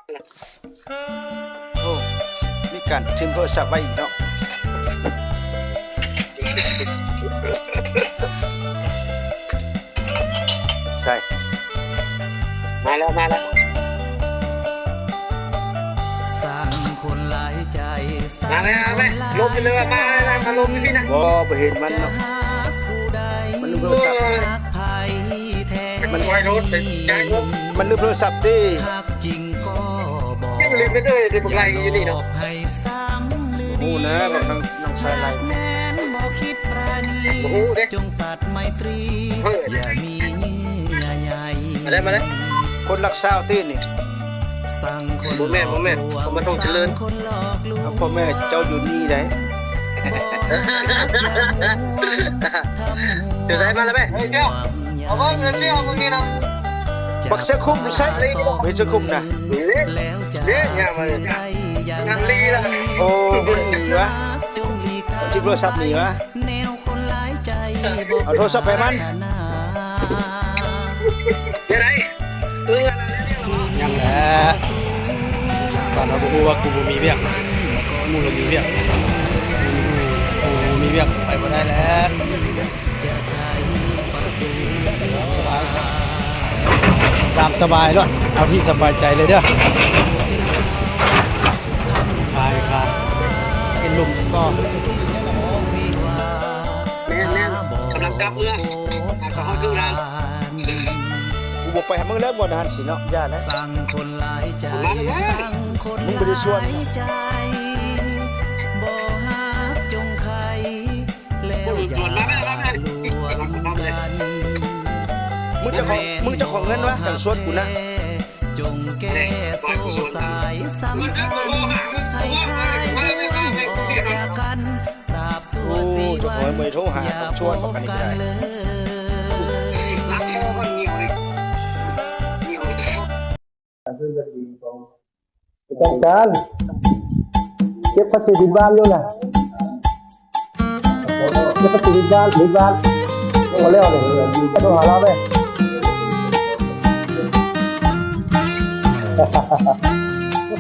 โอ้มีการทิ้งโทรศัพท์ไว้อีกเนาะใช่มาแล้วสั่งคนหลายใจมาไหมลมไปเลยมาลมพี่นะบ่เห็นมันเนาะมันลืมโทรศัพท์มันไวรถเป็นใจรถมันลืมโทรศัพท์ดิยังลืมไปเลยที่พวกไรอยู่นี่เนาะโอ้นะแบบน้องชายไรโอ้โหเด็กจงตัดไมตรีอย่ามีใหญ่มาเลยคนรักษาตีนี่บ่แม่ผมมาต้องเจริญพ่อแม่เจ้าอยู่นี่ได้เดี๋ยวใส่มาแล้วแม่เชี่ยวเอาบ้างเชี่ยวมึงนี่นะบักเสื้อคลุมใส่ไม่เสื้อคลุมนะเนี่ยมาเลยงานลีละโอ้คนหนีวะชิบโทรศัพท์หนีวะเอาโทรศัพท์ไปมันยังไงอะไรยังแหละตอนเราบอกว่ากูมีเวียกมูลมีเวียกกูมีเวียกไปบ่ได้แล้วตามสบายด้วยเอาที่สบายใจเลยเด้อคลายเป็นลมก็แม่กำลังกลับเอื้อเขาคือทางกูบอกไปหามึงแล้วบ่นานสิเนาะย่านะมึงไปดูส่วนมึงจะของเงินวะจังส่วนกูนะจงแก้โซ่สายสัมพันธ์ให้คลายห่วงออกจากกันตราบสู้สีวันจะขอมือโทรหาชวนประกันอีกได้รักโมกันเงียวเลยต้องการเก็บภาษีบินบ้านอยู่นะเก็บภาษีบินบ้านมาเร็วเลยก็ต้องหาเราไหม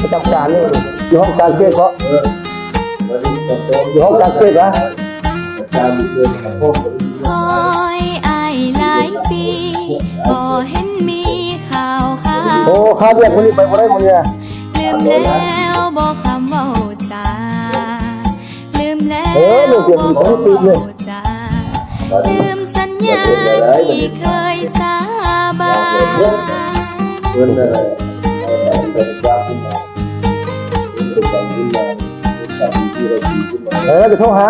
ประจำการนี่อยู่ห้องการเก็บเขาอยู่ห้องการเก็บนะคอยอายหลายปีบ่เห็นมีข่าวโอ้ข้าเรียกคนนี้ไปบ่ได้คนเนี่ยลืมแล้วบอกคำว่าตาลืมแล้วบอกตาลืมสัญญาที่เคยสาบานจะโทรหา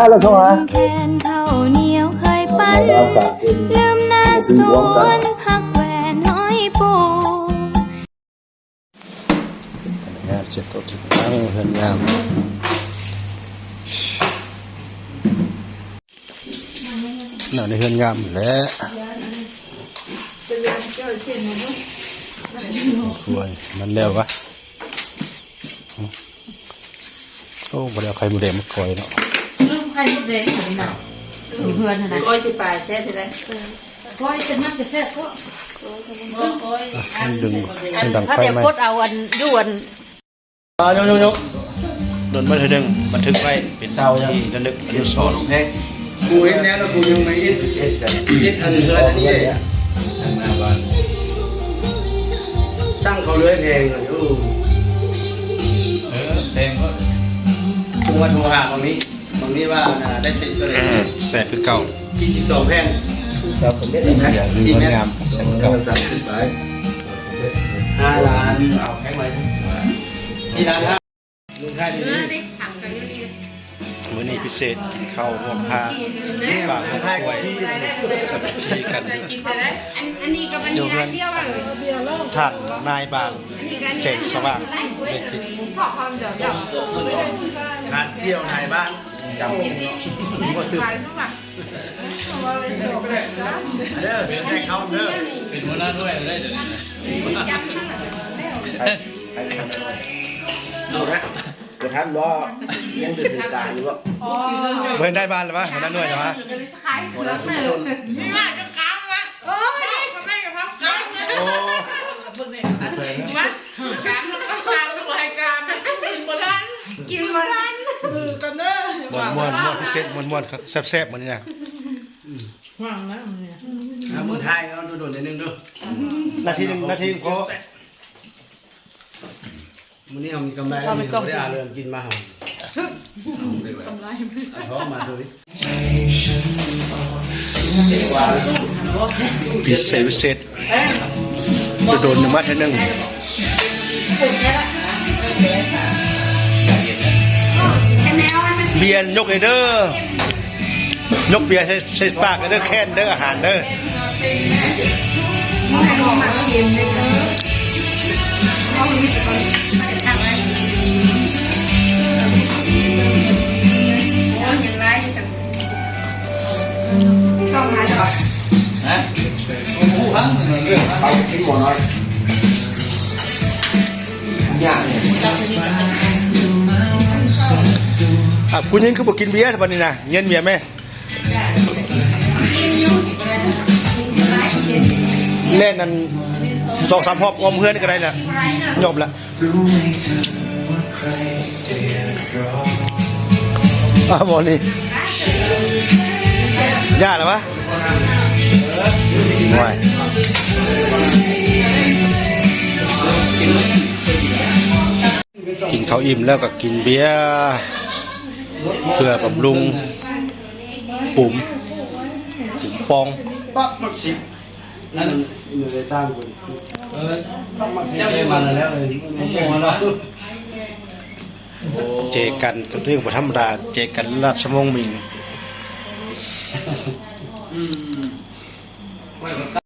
แขนเข้าเหนียวเคยปั้นลืมหน้าสวนพักแหวนห้อยปูงานเจ็ดตัวจุดตั้งเฮือนงามน่าในเฮือนงามแล้วควรมันแล้ววะโอ้บ่ได้เอาไข่มดแดงมาก่อยเนาะลืมไข่มดแดงเหรอนี่น่ะอยู่เฮือนนะก้อยสิปลาแซ่บสิได้ก้อยจะมักจะแซ่บก็มันดึงมันดังไฟไหมถ้าเดี๋ยวพดเอาอันด่วนยกโดนบันทึกไว้เป็นเศร้าที่ระลึกอนุสรณ์แท้กูเห็นแล้วกูยังไม่เอ็ดอันเฮือนอันนี้สร้างเขาเลื้อยเพลงเลยเพลงก็กูมาโทรหาตรงนี้ว่าได้ติดก็เลยแสบคือเก่า42แผ่น4 เมตรงามแสบคือเก่า5 ล้านเอาแพ็คไว้4 ล้านลุงค่าดีมื้อนี้พิเศษกินข้าวร่วมผ้าบางคนป่วยสมัคคีกันอยู่เพื่อนท่านนายบ้านเจ๋งสว่างเด็กกินงานเที่ยวนายบ้านจำก็ตื่นให้เขาเด้อเป็นหัวหน้าด้วยได้เดี๋ยวดูนะเดี๋ยวท่านว่ายังจะถือการหรือว่าเพื่อนได้บ้านหรือเปล่าหัวหน้าหน่วยหรือเปล่าหัวหน้าชุมชนไม่ว่าจะกางวะโอ้ยทำไมกับเขากางเนี่ยโอ้มากางแล้วก็กาง กินมาดันกันเด้อ ม่วนพิเศษม่วนครับแซ่บๆมื้อนี้นะ ว่างแล้วเนี่ย มือไทยเอาโดดๆนิดนึงดู นาทีหนึงพอ มื้อนี้เรามีกำไรเราไม่ได้อาเรือนกินมาหอมกำไรท้องมาเลย พิเศษจะโดนมาเท่านึงเบียร์ยกเลยเด้อยกเบียร์ใส่ปากเลยเด้อแค้นเด้ออาหารเด้อต้องมาจอด เอาทิ้งหมดน้อยยากเนี่ย คุณยิงคือบอกกินเบียร์วันนี้นะเงินเมียไหมเล่นนั่น2-3 รอบอมเพื่อนก็ได้ละจบละหมดนี่ยากหรือวะไม่กินข้าวอิ่มแล้วก็กินเบียร์เพื่อบำรุงปุ่มฟอง ปั๊บมักสินั่นมันเลยสร้างคนปั๊บมักสิได้มาแล้วเลยมันโง่แล้ว เจกันก็เรื่องธรรมดาเจกันราชวงศ์มิง